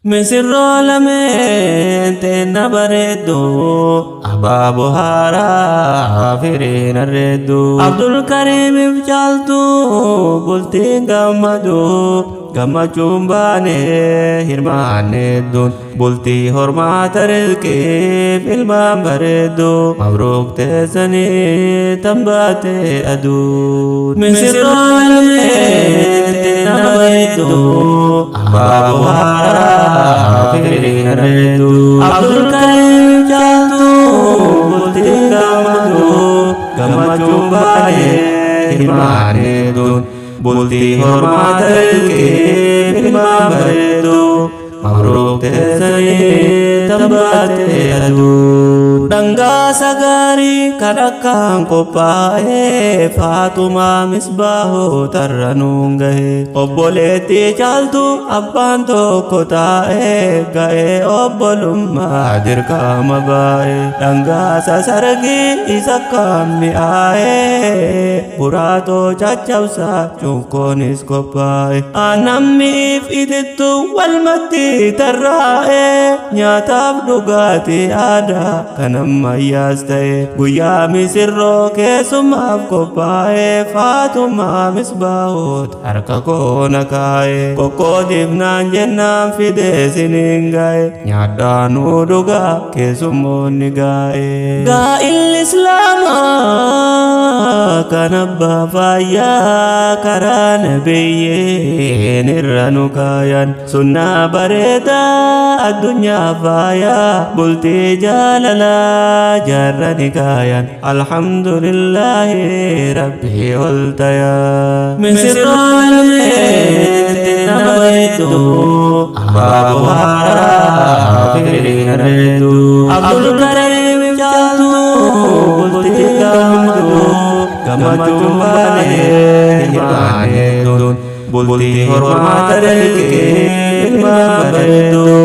Misirroo lameen na bareedduu abaaboo haaraa firiin arreedduu Abdul Kariimiif caaltuu bultiin gammaduu gammachuun baanee hirmaanneedduun bultii hormaata rizqiif ilmaan bareedduu mabruuk teessanii tambaatee aduun Misirroo lameen na bareedduu abaaboo haaraa firiin arreedduu Abdul Kariim caaltuu bultiin gammaduu gammachuun baanee hirmaanneedduun bultii hormaata rizqiif ilmaan bareedduu mabruuk teessanii tambaatee aduun dhangaasa gaarii kan akkaan qophaa'e Faatumaa Misbaahuu tarranuun gahe obboleettii caaltu abbaan tokko taa'e ga'ee obbolummaa dirqama baa'e dhangaasa sargii isa kan mi'aaye buraatoo caccabsaa cuukkoonis qophaa'e aanammiif itittu walmatti tarraa'e nyaataaf dhugaatii aadaa kan ammayyaas ta'e guyyaa misirroo keessummaaf qophaa'e Faatumaa Misbaahuut harka koona kaa'e qoqqootiif naan jennaan fidee siniin ga'e nyaadhaanuu dhugaa keessummoonni gaa'e gaa'illi islaamaa kan abbaa faayyaa karaa nabiyyeen irra nu kaayan sunnaa bareedaa addunyaa faayaa bultii jaalalaa jaarrani kaayan alhamdulillahi rabbii ol tayaa misirroo lameen na bareedduu abaaboo haaraa firiin arreedduu Abdul Kariim caaltuu bultii gammaduu gammachuun baanee hirmaanneedduun bultii hormaata rizqiif ilmaan bareedduu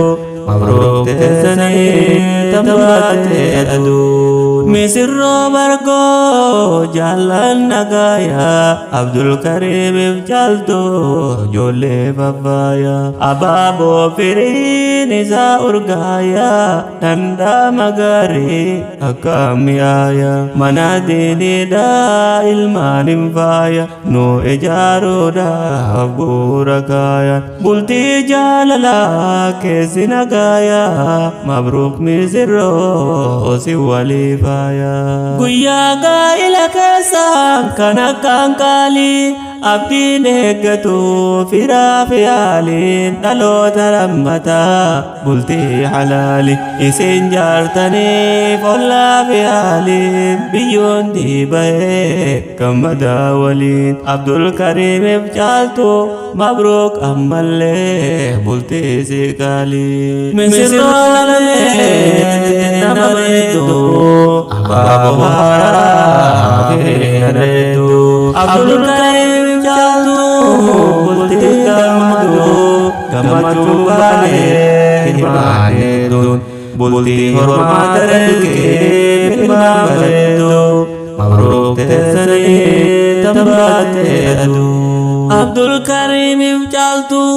mabruuk teessanii tambaatee aduun misirroo bargoo jaallan nagaayaa Abdul Kariimiif caaltuu ijoollee faffaayaa abaaboo firiin isaa urgaayaa dhandhama gaarii akka mi'aayaa mana diiniidhaa ilmaan hin faaya nu ijaaruudhaaf bu'uura kaayan bultii jaalalaa keessi nagaayaa mabruuk misirroo si walii faayaa guyyaa gaa'ila keessaan kan akkaan qaalii abdiin eeggatu firaa fi haaliin dhaloota lammataa bultii halaali isin jaartaniif ollaa fi haaliin biyyoon dhiiba'ee gammadaa waliin Abdul Kariimiif caaltu mabruuk ammallee bultii si qaalii misirroo lameen na bareedduu abaaboo haaraa firiin arreedduu Abdul Kariim caaltuu bultii gammaduu gammachuun baanee hirmaanneedduun bultii hormaata rizqiif ilmaan bareedduu mabruuk teessanii tambaatee aduun Abdul Kariimiif caaltuu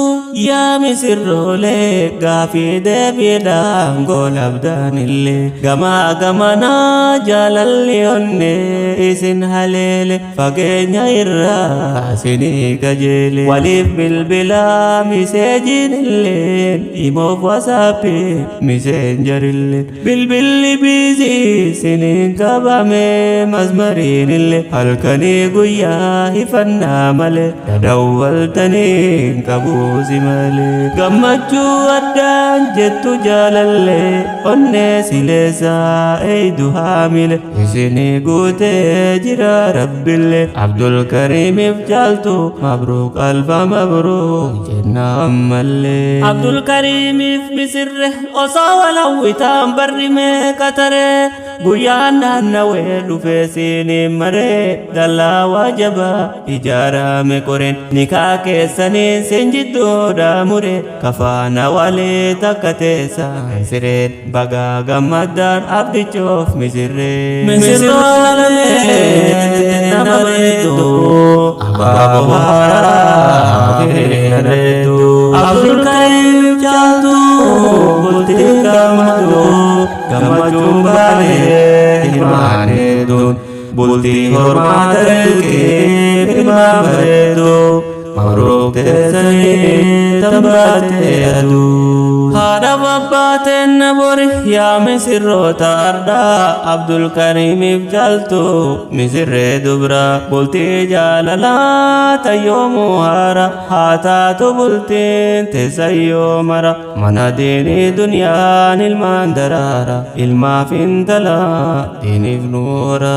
yaa misirroolee gaafii deebiidhaan goolabdaanillee gamaa gamanaa jaalalli onnee isin haleele fageenya irraa isinii qajeele waliif bilbilaa miseejinilleen imoof wasaappi miseenjarillee bilbilli biizii isiniin qabame masmariinillee halkanii guyyaa hifannaa malee dawwaltanii qabuusi malee gammachuu addaan jettu jaalallee onnee sileessaa eeydu haamile isinii guutee jira rabbillee Abdul Kariimiif caaltu mabruuk alfa mabruuk jenna ammallee Abdul Kariimiif misirre osoo walawwitaan barrimee qataree guyyaan naannawee dhufee siniin maree dallaa waajabaa ijaarame qoreen nikaa keessanii sin jidduudha mure kafaana walee takka teessan sireen bagaa gammaddaan abdichoof misirree misirroo lameen na bareedduu abaaboo haaraa firiin arreedduu Abdul Kariim caaltuu bultii gammaduu gammachuun baanee hirmaaneetuun bultii hormaata ilkee ilmaan bareedu mabruuk teessanii tambaatee aduu haadha babbaateen na bori yaa misirroota ardaa Abdul Kariimiif jaaltu misirree dubra bultii jaalalaa tayyoomu haara haa taatu bultiin teessayyoo mara mana diinii duniyaan ilmaan daraara ilmaaf intalaa diiniif nuura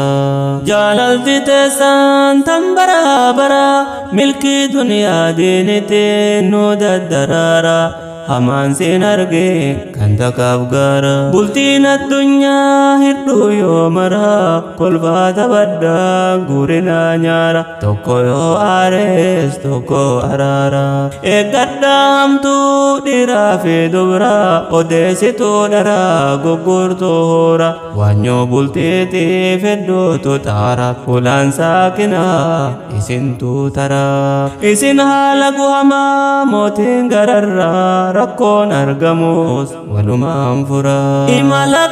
jaalalti teessaan tan bara bara milkii duniyaa diinitiin nu daddaraara hamaan siin arge kan takaaf gaara bultiin addunyaa hidduu yoo mara kolfaata baddaa guurinaa nyaara tokko yoo aarees tokko araara eeggadhaa hamtuu dhiiraa fi dubra odeessituu dharaa gurgurtuu hoora waanyoo bultiitiif hedduutu xaara fulaan saakinaa isintuu taraa isin haala guhamaa mootiin gararraa rakkoon argamus walumaan fura imala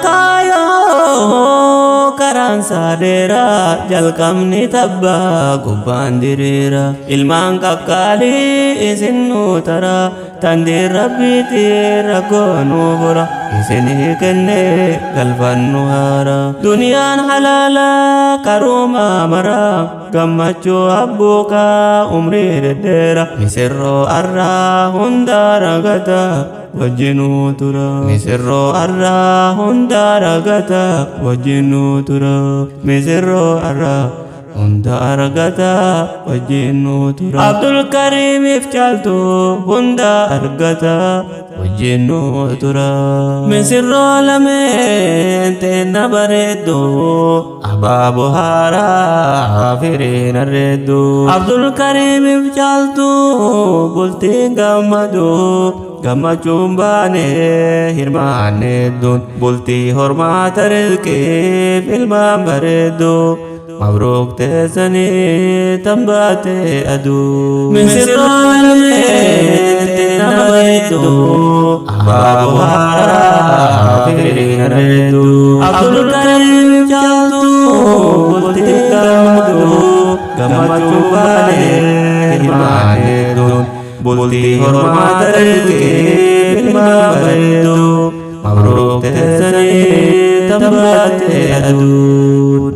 kaayoo karaan saadeera jalqabni tabbaa gubbaan diriira ilmaan qaqqaalii isin nuu tara tandiin rabbiitiin rakkoonuu fura isinii kennee galfannu haara duniyaan halaala karuumaa mara gammachuu abbuukaa umrii deddeera misirroo arraa hundaa ragata wajjinuu tura misirroo arraa hundaa ragata wajjinuu tura misirroo arraa hunda argata wajjinuu tura Abdul Kariimiif caaltu hunda argata wajjinuu tura misirroo lameen teenna bareeddu abaaboo haaraa firiin arreeddu Abdul Kariimiif caaltu bultiin gammaduu gammachuun baanee hirmaanneedduun bultii hormaata rizqiif ilmaan bareeddu mabruuk teessanii tambaatee aduu misirroo lameen teenna bareeddu abaaboo haaraa firiin arreeddu Abdul Kariimiif caaltu bultii gammaduu gammachuun baanee hirmaanneedduun bultii hormaata rizqiif ilmaan bareeddu mabruuk teessanii tambaatee aduu